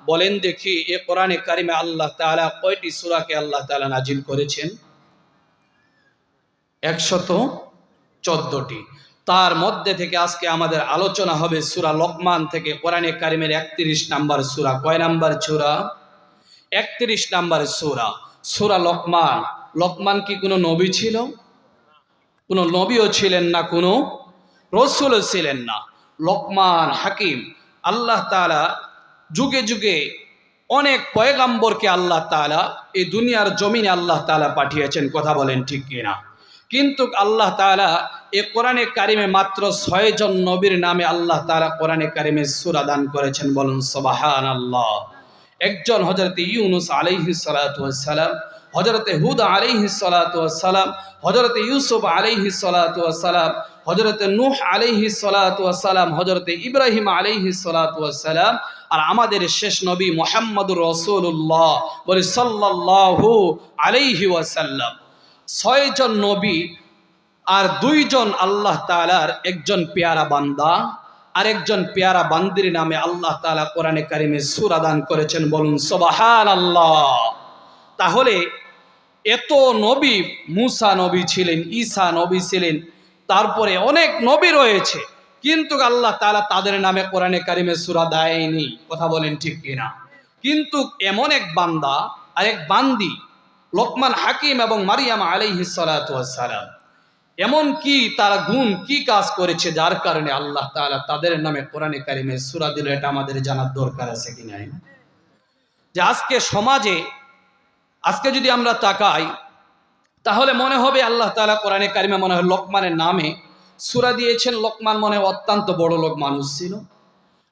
বলেন দেখি এ কোরআনে কারিমে আল্লাহ তাআলা কয়টি সূরাকে আল্লাহ তাআলা নাজিল করেছেন? 114টি। তার মধ্যে থেকে আজকে আমাদের আলোচনা হবে সূরা লোকমান থেকে, কোরআনে কারিমের 31 নাম্বার সূরা। কয় নাম্বার সূরা? 31 নাম্বার সূরা, সূরা লোকমান। লোকমান কি কোনো নবী ছিল? কোনো নবীও ছিলেন না, কোনো রাসূলও ছিলেন না। লোকমান হাকিম। আল্লাহ তাআলা যুগে যুগে অনেক পয়গাম্বরকে আল্লাহ তাআলা এই দুনিয়ার জমিনে আল্লাহ তাআলা পাঠিয়েছেন, কথা বলেন ঠিক কিনা? কিন্তু আল্লাহ তাআলা এই কোরআনে কারিমে মাত্র 6 জন নবীর নামে আল্লাহ তাআলা কোরআনে কারিমে সূরা দান করেছেন, বলুন সুবহানাল্লাহ। একজন হযরত ইউনূস আলাইহিস সালাতু ওয়াস সালাম, হযরত হুদ আলাইহিস সালাতু ওয়াস সালাম, হযরত ইউসুফ আলাইহিস সালাতু ওয়াস সালাম, হযরত নূহ আলাইহিস সালাতু ওয়াস সালাম, হযরত ইব্রাহিম আলাইহিস সালাতু ওয়াস সালাম, আর আমাদের শেষ নবী মুহাম্মদুর রাসূলুল্লাহ বলে সাল্লাল্লাহু আলাইহি ওয়াসাল্লাম। 6 জন নবী আর 2 জন আল্লাহ তাআলার একজন পেয়ারা বান্দা আর একজন পেয়ারা বান্দির নামে আল্লাহ তাআলা কোরআনে কারিমে সূরা দান করেছেন, বলুন সুবহানাল্লাহ। তাহলে এত নবী, মুসা নবী ছিলেন, ঈসা নবী ছিলেন, তারপরে অনেক নবী রয়েছে, কিন্তু আল্লাহ তাআলা তাদের নামে কোরআনে কারিমে সূরা দেয়নি, কথা বলেন ঠিক কিনা? কিন্তু এমন এক বান্দা আর এক বান্দি লোকমান হাকিম এবং মারিয়াম আলাইহিস সালাতু ওয়াস সালাম, এমন কি তারা গুণ কি কাজ করেছে যার কারণে আল্লাহ তাআলা তাদের নামে কোরআনে কারিমে সূরা দিল, এটা আমাদের জানার দরকার আছে কি নাই? যে আজকে সমাজে আজকে যদি আমরা তাকাই তাহলে মনে হবে আল্লাহ তাআলা কোরআনে কারিমে মনে হয় লোকমানের নামে সূরা দিয়েছেন। লোকমান মনে অত্যন্ত বড় লোক মানুষ ছিল,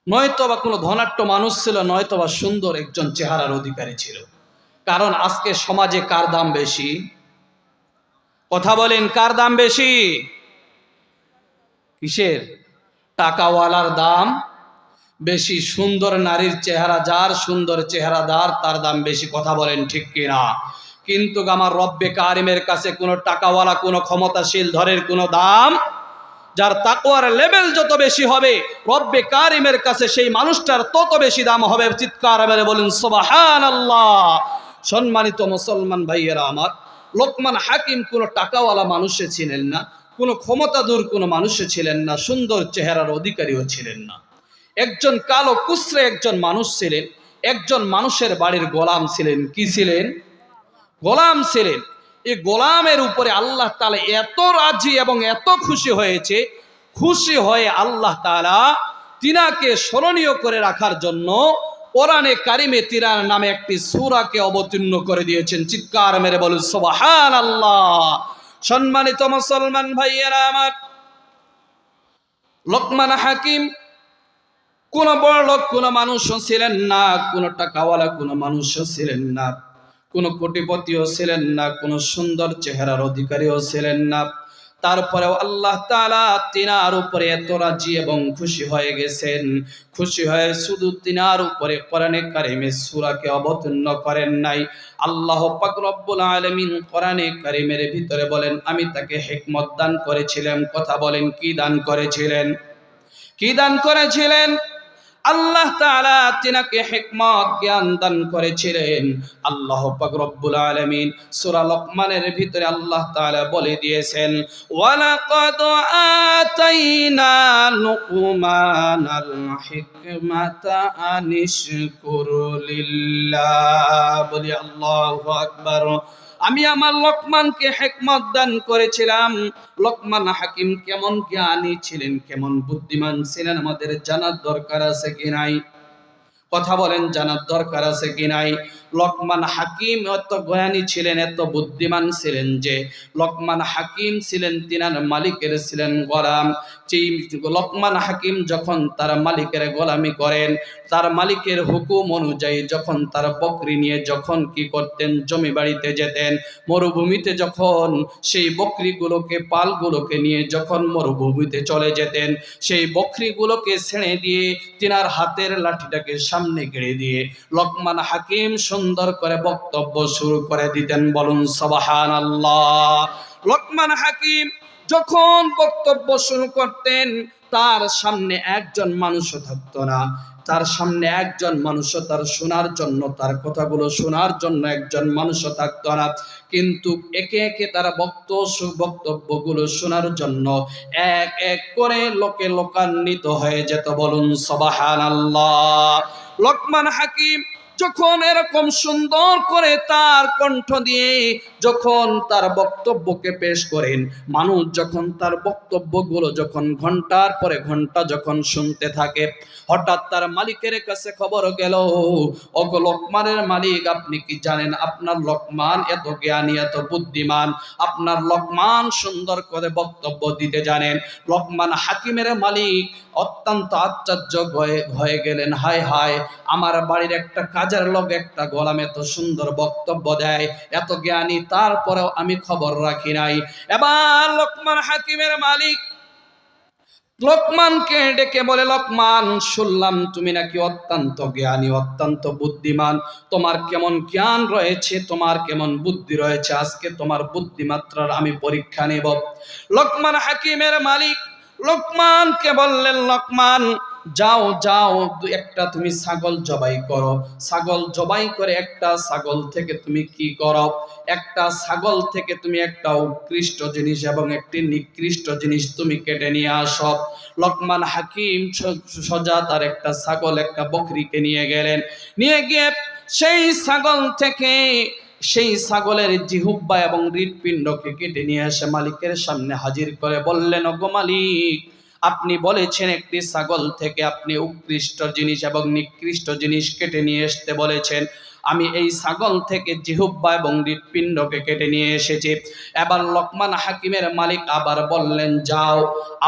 নয়তো বা কোনো ধনাঢ্য মানুষ ছিল, নয়তো বা সুন্দর একজন চেহারার অধিকারী ছিল। কারণ আজকে সমাজে কার দাম বেশি? কথা বলেন, কার দাম বেশি? কিসের? টাকাওয়ালার দাম বেশি। সুন্দর নারীর চেহারা, যার সুন্দর চেহারাদার তার দাম বেশি, কথা বলেন ঠিক কিনা? কিন্তু আমার রব্বে কারিমের কাছে কোনো টাকাওয়ালা, কোনো ক্ষমতাশীল ধরের কোনো দাম, যার তাকওয়ার লেভেল যত বেশি হবে রব্বে কারিমের কাছে সেই মানুষটার তত বেশি দাম হবে। চিৎকার মেরে বলেন সুবহানাল্লাহ। সম্মানিত মুসলমান ভাইয়েরা আমার, লোকমান হাকিম কোনো টাকাওয়ালা মানুষে ছিলেন না, কোনো ক্ষমতাধর কোনো মানুষে ছিলেন না, সুন্দর চেহারার অধিকারীও ছিলেন না। একজন কালো কুসরে একজন মানুষ ছিলেন, একজন মানুষের বাড়ির গোলাম ছিলেন। কি ছিলেন? গোলাম ছিলেন। এই গোলামের উপরে আল্লাহ তাআলা এত রাজি এবং এত খুশি হয়েছে, খুশি হয়ে আল্লাহ তাআলা তিনাকে স্মরণীয় করে রাখার জন্য কোরআনে কারিমে তিনার নামে একটি সূরাকে অবতীর্ণ করে দিয়েছেন। চিৎকার মেরে বলুন সুবহানাল্লাহ। সম্মানিত মুসলমান ভাইয়েরা আমার, লোকমান হাকিম কোন বড় লোক কোন মানুষও ছিলেন না, কোন টাকাওয়ালা কোন মানুষও ছিলেন না, কোন কোটিপতিও ছিলেন না, কোন সুন্দর চেহারার অধিকারীও ছিলেন না। তারপরেও আল্লাহ তাআলা তিনার উপরে এত রাজি এবং খুশি হয়ে গেছেন, খুশি হয়ে শুধু তিনার উপরে কোরআনে কারিমে সূরাকে অবতীর্ণ করেন নাই। আল্লাহ পাক রব্বুল আলামিন কোরআনে কারিমের ভিতরে বলেন, আমি তাকে হিকমত দান করেছিলাম। কথা বলেন, কি দান করেছিলেন? কি দান করেছিলেন? আল্লাহ তাআলা তিনাকে হিকমত জ্ঞান দান করেছিলেন। আল্লাহ পাক রব্বুল আলামিন সূরা লোকমানের ভিতরে আল্লাহ তাআলা বলে দিয়েছেন, ওয়ালাকাদ আতাইনা লুকমানাল হিকমাতা আনিশকুর লিল্লাহ। বলি আল্লাহু আকবার। আমি আমার লোকমানকে হিকমত দান করেছিলাম। লোকমান হাকিম কেমন জ্ঞানী ছিলেন, কেমন বুদ্ধিমান ছিলেন, আমাদের জানার দরকার আছে কি নাই? কথা বলেন, জানার দরকার আছে কি নাই? লোকমান হাকিম এত জ্ঞানী ছিলেন, এত বুদ্ধিমান ছিলেন যে লোকমান হাকিম ছিলেন তিনার মালিকের ছিলেন গোলাম। যেই লোকমান হাকিম যখন তার মালিকের গোলামি করেন, তার মালিকের হুকুম অনুযায়ী যখন তার বকরি নিয়ে যখন কি করতেন, জমি বাড়িতে যেতেন, মরুভূমিতে যখন সেই বকরিগুলোকে, পালগুলোকে নিয়ে যখন মরুভূমিতে চলে যেতেন, সেই বকরিগুলোকে ছেড়ে দিয়ে তিনার হাতের লাঠিটাকে সামনে গেড়ে দিয়ে লোকমান হাকিম সুন্দর করে বক্তব্য শুরু করে দিতেন। বলুন সুবহানাল্লাহ। লোকমান হাকিম যখন বক্তব্য শুরু করতেন, তার সামনে একজন মানুষও থাকতো না, তার সামনে একজন মানুষও তার শোনার জন্য, তার কথাগুলো শোনার জন্য একজন মানুষও থাকতো না, কিন্তু একে একে তারা বক্তব্যগুলো শোনার জন্য এক এক করে লোকে লোকান্বিত হয়ে যেত। বলুন সুবহানাল্লাহ। লোকমান হাকিম যখন এরকম সুন্দর করে তার কণ্ঠ দিয়ে যখন তার বক্তব্যকে পেশ করেন, মানুষ যখন তার বক্তব্যগুলো যখন ঘন্টার পরে ঘন্টা যখন শুনতে থাকে, হঠাৎ তার মালিকের কাছে খবর গেল, ওগো লোকমানের মালিক, আপনি কি জানেন আপনার লোকমান এত জ্ঞানী, এত বুদ্ধিমান, আপনার লোকমান সুন্দর করে বক্তব্য দিতে জানেন। লোকমান হাকিমের মালিক অত্যন্ত আশ্চর্য হয়ে গেলেন, হায় হায়, আমার বাড়ির একটা কাজের লোক, একটা গোলাম এত সুন্দর বক্তব্য দেয়, এত জ্ঞানী, তারপরেও আমি খবর রাখি নাই। এবার লোকমান হাকিমের মালিক লোকমানকে ডেকে বলে, লোকমান, শুনলাম তুমি নাকি অত্যন্ত জ্ঞানী, অত্যন্ত বুদ্ধিমান, তোমার কেমন জ্ঞান রয়েছে, তোমার কেমন বুদ্ধি রয়েছে, আজকে তোমার বুদ্ধিমাত্রার আমি পরীক্ষা নেব। লোকমান হাকিমের মালিক লোকমানকে বললেন, লোকমান, যাও যাও, একটা তুমি ছাগল জবাই করো, ছাগল জবাই করে একটা ছাগল থেকে তুমি কি করো, একটা ছাগল থেকে তুমি একটা উৎকৃষ্ট জিনিস এবং একটি নিকৃষ্ট জিনিস তুমি কেটে নিয়ে আসো। লোকমান হাকিম সোজা তার একটা ছাগল, একটা বকরিকে নিয়ে গেলেন, নিয়ে গিয়ে সেই ছাগল থেকে সেই ছাগলের জিহ্বা এবং হৃৎপিণ্ডকে কেটে নিয়ে এসে মালিকের সামনে হাজির করে বললেন, ওগো মালিক, আপনি বলেছেন একটি ছাগল থেকে আপনি উৎকৃষ্ট জিনিস এবং নিকৃষ্ট জিনিস কেটে নিয়ে আসতে বলেছেন, আমি এই ছাগল থেকে জিহ্বা এবং হৃৎপিণ্ডকে কেটে নিয়ে এসেছি। এবার লোকমান হাকিমের মালিক আবার বললেন, যাও,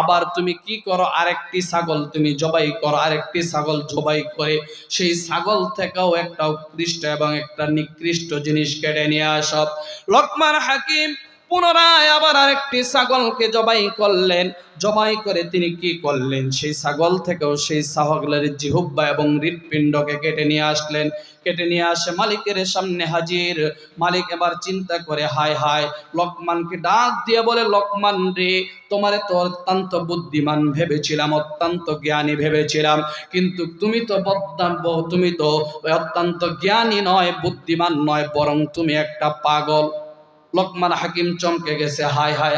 আবার তুমি কি করো, আরেকটি ছাগল তুমি জবাই করো, আরেকটি ছাগল জবাই করে সেই ছাগল থেকেও একটা উৎকৃষ্ট এবং একটা নিকৃষ্ট জিনিস কেটে নিয়ে আসো। লোকমান হাকিম পুনরায় আবার আরেকটি ছাগলকে জবাই করলেন, জবাই করে তিনি কি করলেন, সেই ছাগল থেকেও সেই ছাগলের জিহ্বা এবং হৃৎপিণ্ডকে কেটে নিয়ে আসলেন। কেটে নিয়ে আসে মালিকের সামনে হাজির। মালিক এবার চিন্তা করে, হায় হায়, লোকমানকে ডাক দিয়ে বলে, লোকমান রে, তোমারে তো অত্যন্ত বুদ্ধিমান ভেবেছিলাম, অত্যন্ত জ্ঞানী ভেবেছিলাম, কিন্তু তুমি তো তুমি তো অত্যন্ত জ্ঞানী নয়, বুদ্ধিমান নয়, বরং তুমি একটা পাগল। লোকমান হাকিম চমকে গেছে, হায় হায়,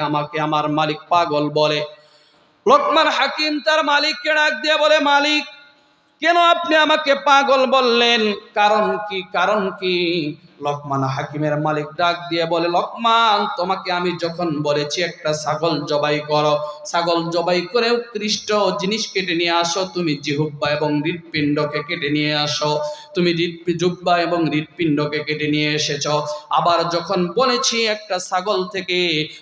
আমাকে আমার মালিক পাগল বলে। লোকমান হাকিম তার মালিককে ডাক দিয়ে বলে, মালিক, কেন আপনি আমাকে পাগল বললেন, কারণ কি, কারণ কি? লোকমান হাকিমের মালিক ডাক দিয়ে বলে, লোকমান, তোমাকে আমি যখন বলেছি একটা ছাগল জবাই করো, ছাগল জবাই করে উৎকৃষ্ট জিনিস কেটে নিয়ে আসো, তুমি জিহ্বা এবং হৃৎপিণ্ডকে কেটে নিয়ে আসো, তুমি জিহ্বা এবং হৃৎপিণ্ডকে কেটে নিয়ে এসেছ। আবার যখন বলেছি একটা ছাগল থেকে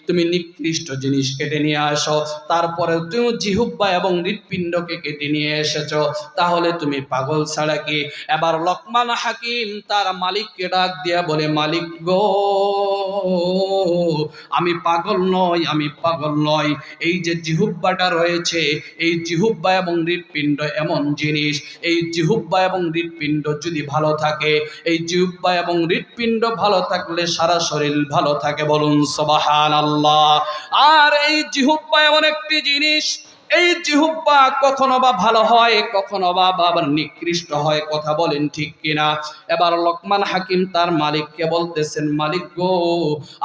তুমি নিকৃষ্ট জিনিস কেটে নিয়ে আসো, তারপরে তুমি জিহ্বা এবং হৃৎপিণ্ডকে কেটে নিয়ে এসেছ, তাহলে তুমি পাগল ছাড়া কি? এবার লোকমান হাকিম তার মালিককে ডাক দিয়া বলে, মালিক গো, আমি পাগল নই, আমি পাগল নই, এই যে জিহ্বাটা রয়েছে, এই জিহ্বা এবং হৃৎপিণ্ড এমন জিনিস, এই জিহ্বা এবং হৃৎপিণ্ড যদি ভালো থাকে, এই জিহ্বা এবং হৃৎপিণ্ড ভালো থাকলে সারা শরীর ভালো থাকে। বলুন সুবহানাল্লাহ। আর এই জিহ্বা এমন একটি জিনিস, এই জিহ্বা কখনো বা ভালো হয়, কখনো বা আবার নিকৃষ্ট হয়, কথা বলেন ঠিক কিনা? এবার লোকমান হাকিম তার মালিককে বলতেছেন, মালিক গো,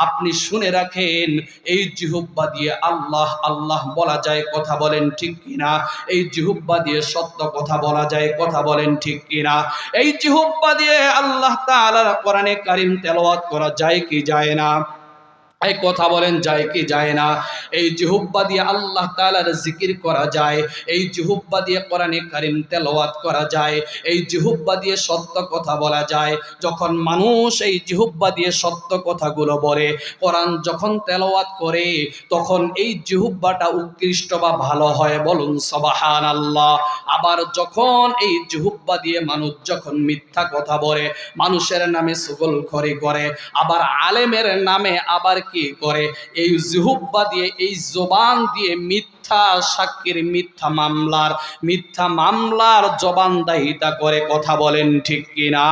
আপনি শুনে রাখেন, এই জিহ্বা দিয়ে আল্লাহ আল্লাহ বলা যায়, কথা বলেন ঠিক কিনা? এই জিহ্বা দিয়ে সত্য কথা বলা যায়, কথা বলেন ঠিক কিনা? এই জিহ্বা দিয়ে আল্লাহ তাআলার কোরআনে কারীম তেলাওয়াত করা যায় কি যায় না? এই কথা বলেন, যায় কি যায় না? এই জিহ্বা দিয়ে আল্লাহ তাআলার জিকির করা যায়, এই জিহ্বা দিয়ে কোরআনে কারীম তেলাওয়াত করা যায়, এই জিহ্বা দিয়ে সত্য কথা বলা যায়। যখন মানুষ এই জিহ্বা দিয়ে সত্য কথাগুলো বলে, কোরআন যখন তেলাওয়াত করে, তখন এই জিহ্বাটা উৎকৃষ্ট বা ভালো হয়। বলুন সুবহানাল্লাহ। আবার যখন এই জিহ্বা দিয়ে মানুষ যখন মিথ্যা কথা বলে, মানুষের নামে চুগলখড়ি করে, আবার আলেমের নামে আবার কি করে? এই জিহ্বা দিয়ে, এই জবান দিয়ে মিথ্যা সাক্ষীর, মিথ্যা মামলার জবানদাহিতা করে। কথা বলেন ঠিক কিনা?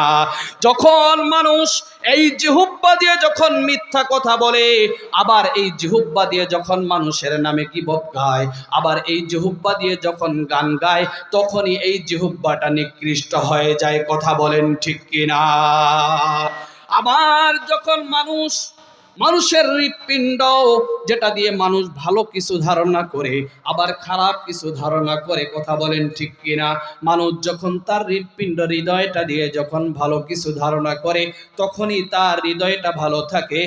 যখন মানুষ এই জিহ্বা দিয়ে যখন মিথ্যা কথা বলে, আবার এই জিহ্বা দিয়ে যখন মানুষের নামে গীবত গায়, আবার এই জিহ্বা দিয়ে যখন গান গায়, তখনই এই জিহ্বাটা নিকৃষ্ট হয়ে যায়। কথা বলেন ঠিক কিনা? আবার যখন মানুষের হৃৎপিণ্ড, যেটা দিয়ে মানুষ ভালো কিছু ধারণা করে আবার খারাপ কিছু ধারণা করে, কথা বলেন ঠিক কিনা? মানুষ যখন তার হৃদয়টা দিয়ে যখন ভালো কিছু ধারণা করে, তখনই তার হৃদয়টা ভালো থাকে।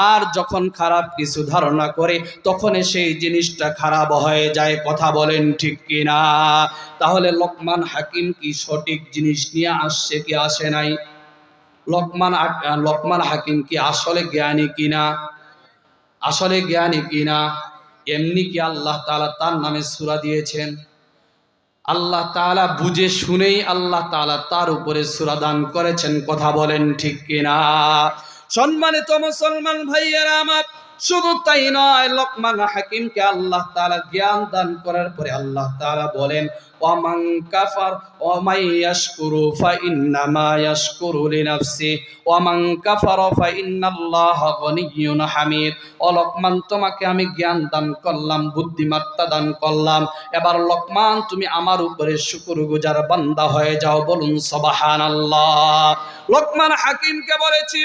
আর যখন খারাপ কিছু ধারণা করে, তখনই সেই জিনিসটা খারাপ হয়ে যায়। কথা বলেন ঠিক কিনা? তাহলে লোকমান হাকিম কি সঠিক জিনিস নিয়ে আসছে কি আসে নাই? লোকমান হাকিম কি আসলে জ্ঞানী কিনা? আসলে জ্ঞানী কিনা? এমনি কি আল্লাহ তাআলা তার নামে সূরা দিয়েছেন? আল্লাহ তাআলা বুঝে শুনেই আল্লাহ তাআলা তার উপরে সূরা দান করেছেন। কথা বলেন ঠিক কিনা? সম্মানিত মুসলমান ভাইয়েরা আমার, শুধু তাই নয়, লোকমান হাকিমকে আল্লাহ তাআলা জ্ঞান দান করার পরে আল্লাহ তাআলা বলেন, ওয়ামান কাফার ওয়ামাই ইয়াশকুরু ফাইন্নামা ইয়াশকুরু লিনাফসি ওয়ামান কাফারা ফাইন্নাল্লাহা গনিয়্যুন হামিদ। ও লোকমান, তোমাকে আমি জ্ঞান দান করলাম, বুদ্ধিমত্তা দান করলাম, এবার লোকমান তুমি আমার উপরে শুকরগুজার বান্দা হয়ে যাও। বলুন সুবহানাল্লাহ। লোকমান হাকিমকে বলেছি,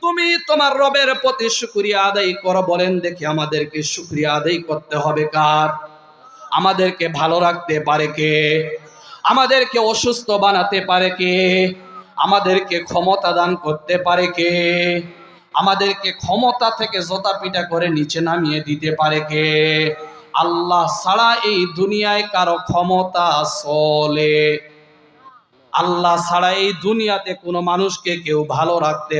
তুমি তোমার রবের প্রতি শুকরিয়া আদায় করো। বলেন দেখি, আমাদেরকে শুকরিয়া আদায় করতে হবে কার? আমাদেরকে ভালো রাখতে পারে কে? আমাদেরকে অসুস্থ বানাতে পারে কে? আমাদেরকে ক্ষমতা দান করতে পারে কে? আমাদেরকে ক্ষমতা থেকে জোতা পিটা করে নিচে নামিয়ে দিতে পারে কে? আল্লাহ ছাড়া এই দুনিয়ায় কারো ক্ষমতা চলে? আল্লাহ ছাড়া এই দুনিয়াতে কোনো মানুষকে কেউ ভালো রাখতে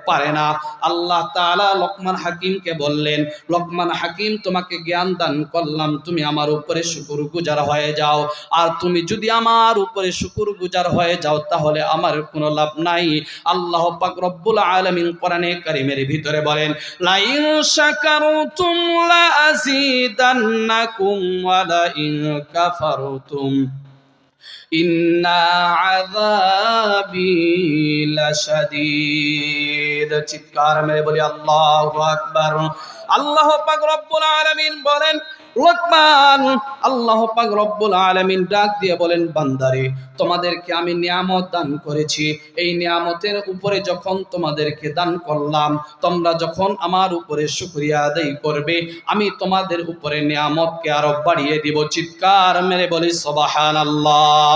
পারে না। আল্লাহ তাআলা লোকমান হাকিমকে বললেন, লোকমান হাকিম, তোমাকে জ্ঞান দান করলাম, তুমি আমার উপরে শুকরগুজার হয়ে যাও। আর তুমি যদি আমার উপরে শুকরগুজার হয়ে যাও, তাহলে আমার কোনো লাভ নাই। আল্লাহ পাক রব্বুল আলামিন কোরআনে কারীমের ভিতরে বলেন, লা ইন শাকারতুম লা আযীদান্নাকুম ওয়া লা ইন কাফারতুম ইন্না আযাবি লাশাদীদ। চিৎকার মেরে বলি আল্লাহু আকবার। আল্লাহ পাক রব্বুল আলামিন বলেন, লোকমান, আল্লাহ পাক রব্বুল আলামিন ডাক দিয়ে বলেন, বান্দারে, তোমাদেরকে আমি নিয়ামত দান করেছি। এই নিয়ামতের উপরে যখন তোমাদেরকে দান করলাম, তোমরা যখন আমার উপরে শুকরিয়া আদায় করবে, আমি তোমাদের উপরে নিয়ামতকে আরো বাড়িয়ে দিব। চিৎকার মেরে বলি সুবহানাল্লাহ।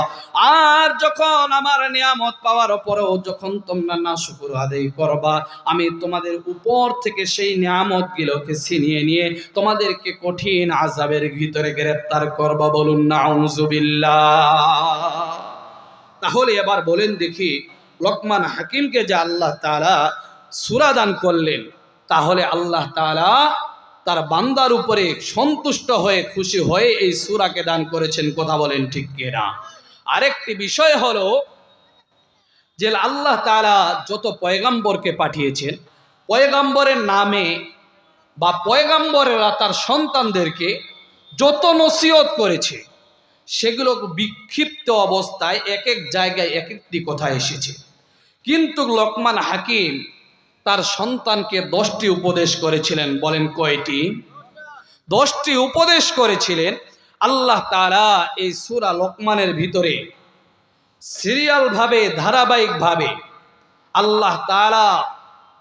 আর যখন আমার নিয়ামত পাওয়ার পরেও যখন তোমরা না শুকর আদায় করবা, আমি তোমাদের উপর থেকে সেই নিয়ামতগুলোকে ছিনিয়ে নিয়ে তোমাদেরকে কঠিন আযাবের ভিতরে গ্রেফতার করব। বলুন নাউযুবিল্লাহ। তাহলে এবার বলেন দেখি, লোকমান হাকিমকে যে আল্লাহ তাআলা সূরা দান করলেন, তাহলে আল্লাহ তাআলা তার বান্দার উপরে সন্তুষ্ট হয়ে, খুশি হয়ে এই সূরাকে দান করেছেন। কথা বলেন ঠিক কিনা? আরেকটি বিষয় হলো যে আল্লাহ তাআলা যত পয়গম্বরকে পাঠিয়েছেন, পয়গম্বরের নামে বা পয়গম্বরেরা তার সন্তানদেরকে যত নসিহত করেছে, সেগুলো বিক্ষিপ্ত অবস্থায় এক এক জায়গায় এক একটি কথা এসেছে। কিন্তু লোকমান হাকিম তার সন্তানকে 10টি উপদেশ করেছিলেন। বলেন কয়টি? 10টি উপদেশ করেছিলেন। আল্লাহ তাআলা এই সূরা লোকমানের ভিতরে সিরিয়াল ভাবে, ধারাবাহিক ভাবে আল্লাহ তাআলা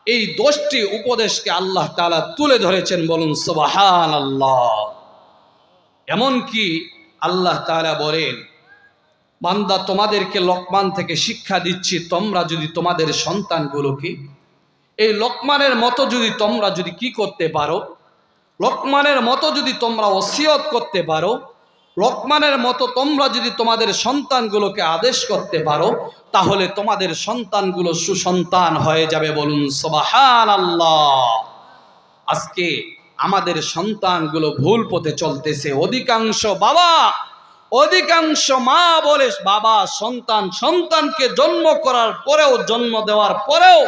এই 10টি উপদেশকে আল্লাহ তাআলা তুলে ধরেছেন। বলুন সুবহানাল্লাহ। এমনকি আল্লাহ তাআলা বলেন, বান্দা, তোমাদেরকে লোকমান থেকে শিক্ষা দিচ্ছি, তোমরা যদি তোমাদের সন্তানগুলোকে এই লোকমানের মতো যদি তোমরা যদি কি করতে পারো, লোকমানের মতো যদি তোমরা ওসিয়ত করতে পারো, লোকমানের মতো তোমরা যদি তোমাদের সন্তানগুলোকে আদেশ করতে পারো, তাহলে তোমাদের সন্তানগুলো সুসন্তান হয়ে যাবে। বলুন সুবহানাল্লাহ। আজকে আমাদের সন্তানগুলো ভুল পথে চলতেছে। অধিকাংশ বাবা, অধিকাংশ মা বলে, বাবা সন্তানকে জন্ম করার পরেও, জন্ম দেওয়ার পরেও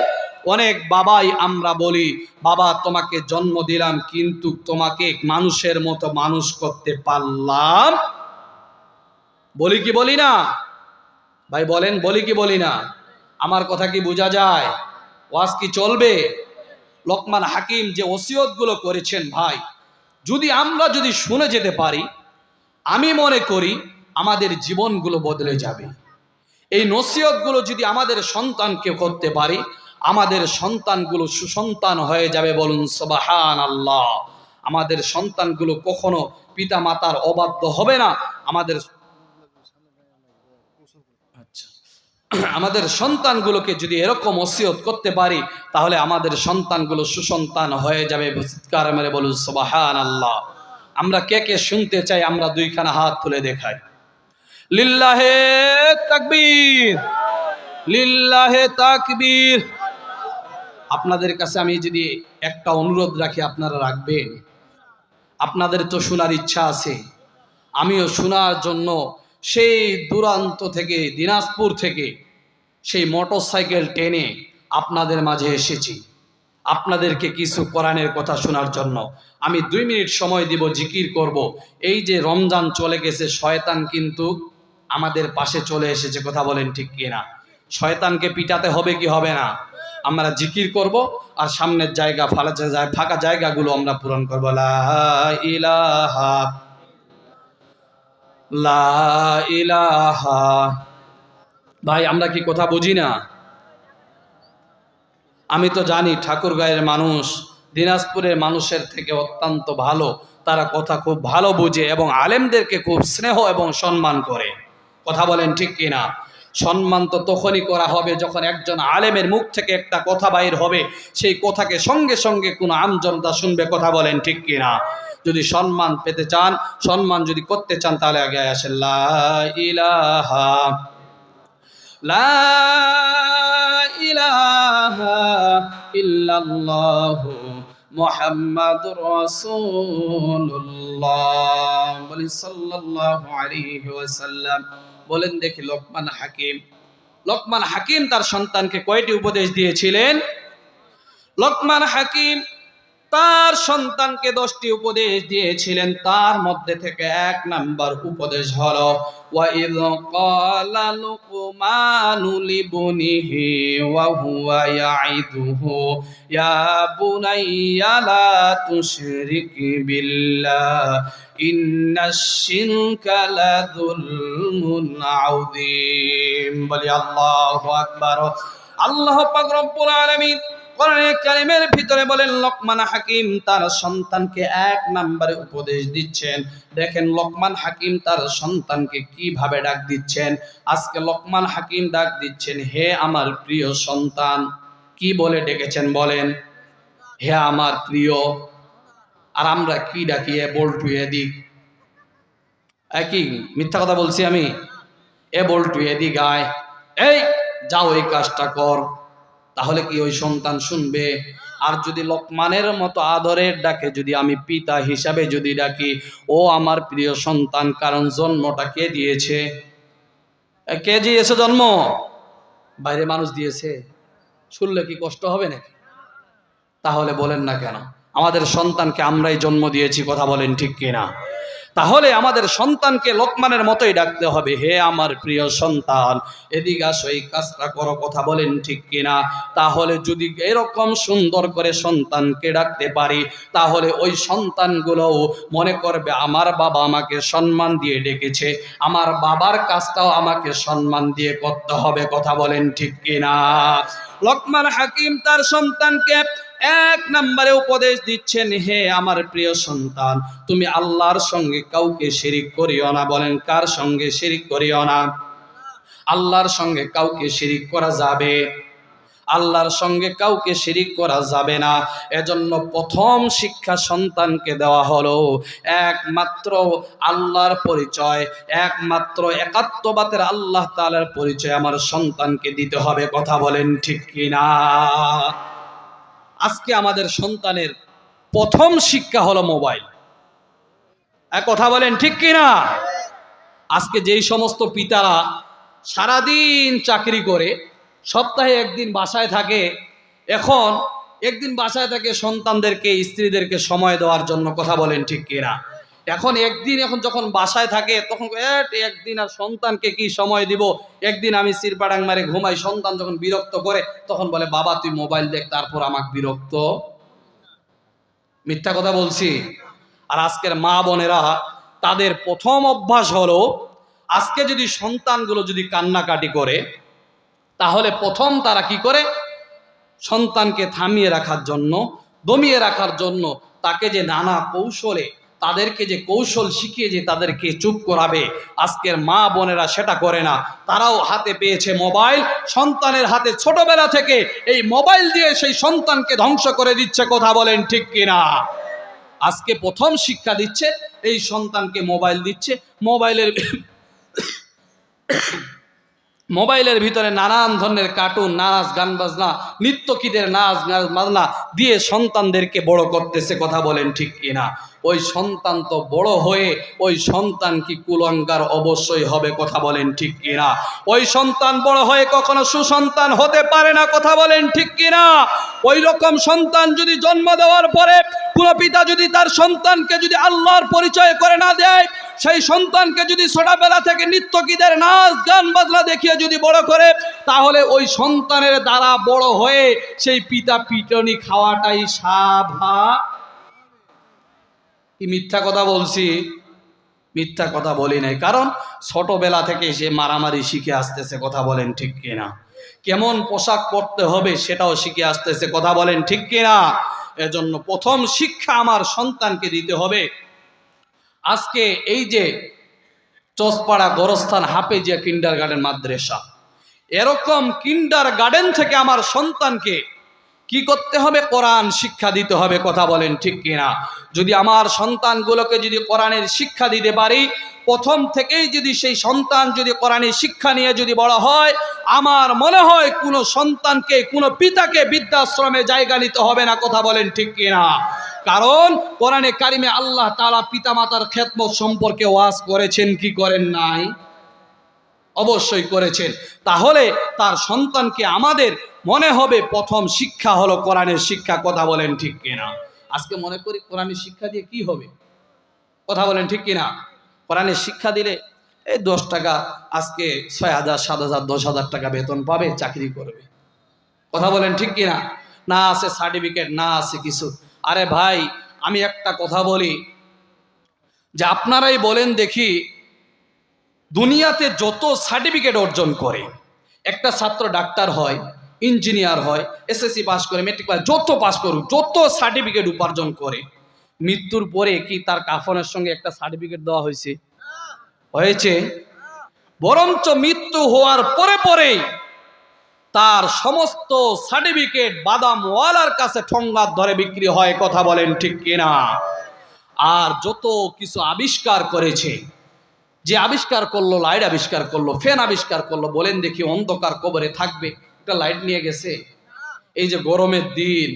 অনেক বাবাই আমরা বলি, বাবা তোমাকে জন্ম দিলাম কিন্তু তোমাকে মানুষের মতো মানুষ করতে পারলাম, বলি কি বলি না ভাই? বলেন বলি কি বলি না? আমার কথা কি বোঝা যায়? ওয়াজ কি চলবে? লোকমান হাকিম যে ওসিয়তগুলো করেছেন ভাই, আমরা যদি শুনে যেতে পারি, আমি মনে করি আমাদের জীবনগুলো বদলে যাবে। এই নসিহতগুলো যদি আমাদের সন্তানকে করতে পারি, আমাদের সন্তানগুলো সুসন্তান হয়ে যাবে। বলুন সুবহানাল্লাহ। আমাদের সন্তানগুলো কখনো পিতা মাতার অবাধ্য হবে না। আমাদের সন্তানগুলোকে যদি এরকম ওসিয়ত করতে পারি, তাহলে আমাদের সন্তানগুলো সুসন্তান হয়ে যাবে। চিৎকার মেরে বলুন সুবহানাল্লাহ। আমরা কে কে শুনতে চাই? আমরা দুইখানা হাত তুলে দেখাই। লিল্লাহে তাকবীর, লিল্লাহে তাকবীর। আপনাদের কাছে আমি যদি একটা অনুরোধ রাখি, আপনারা রাখবেন? আপনাদের তো শোনার ইচ্ছা আছে, আমিও শোনার জন্য সেই দূরান্ত থেকে, দিনাজপুর থেকে সেই মোটরসাইকেল টেনে আপনাদের মাঝে এসেছি, আপনাদেরকে কিছু কোরআনের কথা শোনার জন্য। আমি 2 মিনিট সময় দিব, জিকির করব। এই যে রমজান চলে গেছে, শয়তান কিন্তু আমাদের পাশে চলে এসেছে। কথা বলেন ঠিক কিনা? শয়তানকে পিটাতে হবে কি হবে না? আমরা জিকির করব আর সামনের জায়গা ফাঁকা জায়গাগুলো আমরা পূরণ করবো। লা ইলাহা, লা ইলাহা। ভাই আমরা কি কথা বুঝি না? আমি তো জানি ঠাকুরগাঁয়ের মানুষ দিনাজপুরের মানুষের থেকে অত্যন্ত ভালো, তারা কথা খুব ভালো বুঝে এবং আলেমদেরকে খুব স্নেহ এবং সম্মান করে। কথা বলেন ঠিক কিনা? সম্মান তো তখনই করা হবে যখন একজন আলেমের মুখ থেকে একটা কথা বাইর হবে, সেই কথাকে সঙ্গে সঙ্গে কোনো আমজনতা শুনবে। কথা বলেন ঠিক কিনা? যদি সম্মান পেতে চান, সম্মান যদি করতে চান, তাহলে আগে আসেন লা ইলাহা, লা ইলাহা ইল্লাল্লাহু মুহাম্মাদুর রাসূলুল্লাহ। বলি সাল্লাল্লাহু আলাইহি ওয়াসাল্লাম। বলেন দেখি, লোকমান হাকিম তার সন্তানকে কয়টি উপদেশ দিয়েছিলেন? লোকমান হাকিম তার সন্তানকে 10টি উপদেশ দিয়েছিলেন। তার মধ্যে থেকে 1 নাম্বার উপদেশ হলো, ওয়াইয ক্বালা লুকমানু লিবনিহি ওয়া হুয়া ইয়াইদুহু ইয়া বুনাইয়া লা তুশরিক বিল্লাহ ইন্নাশ শিরকা লাযুলমুন আযীম। বলি আল্লাহু আকবার। আল্লাহ পাক রব্বুল আলামিন কোরআনে কারীমের ভিতরে বলেন, লোকমান হাকিম তার সন্তানকে 1 নম্বরে উপদেশ দিচ্ছেন। দেখেন লোকমান হাকিম তার সন্তানকে কিভাবে ডাক দিচ্ছেন। আজকে লোকমান হাকিম ডাক দিচ্ছেন, হে আমার প্রিয় সন্তান। কি বলে ডেকেছেন বলেন? হে আমার প্রিয়। আর আমরা কি ডাকি? এ বল্টু, এদিক। একই মিথ্যা কথা বলছি আমি? এ বল্টু, এদিক আয়, এই যাও এই কাজটা কর। তাহলে কি ওই সন্তান শুনবে? আর যদি লোকমানের মতো আদরের ডাকে যদি আমি পিতা হিসাবে যদি ডাকি, ও আমার প্রিয় সন্তান, কারণ জন্মটা কে দিয়েছে? কে দিয়েছে জন্ম? বাইরে মানুষ দিয়েছে। শুনলে কি কষ্ট হবে নাকি? তাহলে বলেন না কেন? আমাদের সন্তানকে আমরাই জন্ম দিয়েছি। কথা বলেন ঠিক কিনা? তাহলে আমাদের সন্তানকে লোকমানের মতোই ডাকতে হবে, হে আমার প্রিয় সন্তান, এদিকে আসো, এই কাজটা করো। কথা বলেন ঠিক কিনা? তাহলে যদি এরকম সুন্দর করে সন্তানকে ডাকতে পারি, তাহলে ওই সন্তানগুলোও মনে করবে আমার বাবা আমাকে সম্মান দিয়ে ডেকেছে, আমার বাবার কাজটাও আমাকে সম্মান দিয়ে করতে হবে। কথা বলেন ঠিক কিনা? লোকমান হাকিম তার সন্তানকে 1 নম্বরে উপদেশ দিচ্ছেন, হে আমার প্রিয় সন্তান, তুমি আল্লাহর সঙ্গে কাউকে শিরিক করিও না। বলেন, কার সঙ্গে শিরিক করিও না? আল্লাহর সঙ্গে কাউকে শিরিক করা যাবে? আল্লাহর সঙ্গে কাউকে শিরিক করা যাবে না। এজন্য প্রথম শিক্ষা সন্তানকে দেওয়া হলো একমাত্র আল্লাহর পরিচয়, একমাত্র একাত্মবাদের আল্লাহ তাআলার পরিচয় আমার সন্তানকে দিতে হবে। কথা বলেন ঠিক কিনা? আজকে আমাদের সন্তানের প্রথম শিক্ষা হলো মোবাইল। কথা বলেন ঠিক কিনা? আজকে যেই সমস্ত পিতারা সারাদিন চাকরি করে, সপ্তাহে 1 দিন বাসায় থাকে, এখন একদিন বাসায় থেকে সন্তানদেরকে স্ত্রীদেরকে সময় দেওয়ার জন্য, কথা বলেন ঠিক কিনা? এখন যখন বাসায় থাকে তখন একদিন আর সন্তানকে কি সময় দিব, একদিন আমি সিরপাডাং মারে ঘুমাই, সন্তান যখন বিরক্ত করে তখন বলে বাবা তুই মোবাইল দেখ, তারপর আমাকে বিরক্ত। মিথ্যা কথা বলছি? আর আজকের মা বোনেরা তাদের প্রথম অভ্যাস হলো, আজকে যদি সন্তানগুলো যদি কান্নাকাটি করে তাহলে প্রথম তারা কি করে, সন্তানকে থামিয়ে রাখার জন্য, দমিয়ে রাখার জন্য তাকে যে নানা কৌশলে, তাদেরকে যে কৌশল শিখিয়ে যে তাদেরকে চুপ করাবে, আজকের মা বোনেরা সেটা করে না। তারাও হাতে পেয়েছে মোবাইল, সন্তানের হাতে ছোটবেলা থেকে এই মোবাইল দিয়ে সেই সন্তানকে ধ্বংস করে দিচ্ছে। কথা বলেন ঠিক কিনা? আজকে প্রথম শিক্ষা দিচ্ছে, এই সন্তানকে মোবাইল দিচ্ছে, মোবাইলের ভিতরে নানান ধরনের কার্টুন, নাচ গান বাজনা, নৃত্যকীদের নাচ গান বাজনা দিয়ে সন্তানদেরকে বড় করতেছে। কথা বলেন ঠিক কিনা? ওই সন্তান তো বড় হয়ে ওই সন্তান কি কুলাঙ্গার অবশ্যই হবে। কথা বলেন ঠিক কিনা? ওই সন্তান বড় হয়ে কখনো সুসন্তান হতে পারে না। কথা বলেন ঠিক কিনা? ওই রকম সন্তান যদি জন্ম দেওয়ার পরে কোনো পিতা যদি তার সন্তানকে যদি আল্লাহর পরিচয় করে না দেয়, সেই সন্তানকে যদি ছোটবেলা থেকে নৃত্যকীদের নাচ গান বাজনা দেখিয়ে যদি বড় করে, তাহলে ওই সন্তানের দ্বারা বড় হয়ে সেই পিতা পিটনি খাওয়াটাই স্বাভাবিক। কি মিথ্যা কথা বলছি? মিথ্যা কথা বলি নাই, কারণ ছোটবেলা থেকে সে মারামারি শিখে আসতেছে। কথা বলেন ঠিক কিনা? কেমন পোশাক পরতে হবে সেটাও শিখে আসতেছে। কথা বলেন ঠিক কিনা? এজন্য প্রথম শিক্ষা আমার সন্তানকে দিতে হবে। আজকে এই যে চোসপাড়া গোরস্থান হাফেজিয়া কিন্ডার গার্ডেন মাদ্রাসা, এরকম কিন্ডার গার্ডেন থেকে আমার সন্তানকে কি করতে হবে? কোরআন শিক্ষা দিতে হবে। কথা বলেন ঠিক কিনা? যদি আমার সন্তানগুলোকে যদি কোরআনের শিক্ষা দিতে পারি, প্রথম থেকেই যদি সেই সন্তান যদি কোরআনের শিক্ষা নিয়ে যদি বড় হয়, আমার মনে হয় কোনো সন্তানকে, কোনো পিতাকে বৃদ্ধাশ্রমে জায়গা নিতে হবে না। কথা বলেন ঠিক কিনা? কারণ কোরআনে কারিমে আল্লাহ তাআলা পিতামাতার খেদমত সম্পর্কে ওয়াজ করেছেন, কি করেন নাই? অবশ্যই করেছেন। তাহলে তার সন্তানকে আমাদের মনে হবে প্রথম শিক্ষা হলো কোরআনের শিক্ষা। কথা বলেন ঠিক কিনা? আজকে মনে করি কোরআনের শিক্ষা দিয়ে কি হবে? কথা বলেন ঠিক কিনা? কোরআনের শিক্ষা দিলে এই 10 টাকা, আজকে 6,000 7,000 10,000 টাকা বেতন পাবে, চাকরি করবে। কথা বলেন ঠিক কিনা? না আছে সার্টিফিকেট, না আছে কিছু। আরে ভাই, আমি একটা কথা বলি যে আপনারাই বলেন দেখি, দুনিয়াতে যত সার্টিফিকেট অর্জন করে একটা ছাত্র, ডাক্তার হয়, ইঞ্জিনিয়ার হয়, এসএসসি পাস করে, মেট্রিক পাস, যত পাস করুক, যত সার্টিফিকেট উপার্জন করে, মৃত্যুর পরে কি তার কাফনের সঙ্গে একটা সার্টিফিকেট দেওয়া হয়েছে? হয়েছে? বরঞ্চ মৃত্যু হওয়ার পরে পরেই তার সমস্ত সার্টিফিকেট বাদামওয়ালার কাছে ঠোঙ্গার ধরে বিক্রি হয়। কথা বলেন ঠিক কিনা? আর যত কিছু আবিষ্কার করেছে, যে আবিষ্কার করলো, লাইট আবিষ্কার করলো, ফ্যান আবিষ্কার করলো, বলেন দেখি অন্ধকার কবরে থাকবে? একটা লাইট নিয়ে গেছে। এই যে গরমের দিন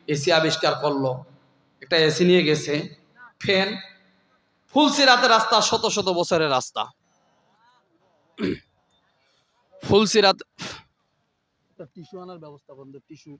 এসি আবিষ্কার করলো, একটা এসি নিয়ে গেছে। ফ্যান, ফুলসিরাতে রাস্তা, শত শত বছরের রাস্তা, ফুলসিরাত টিস্যু আনার ব্যবস্থা বন্ধ, টিস্যু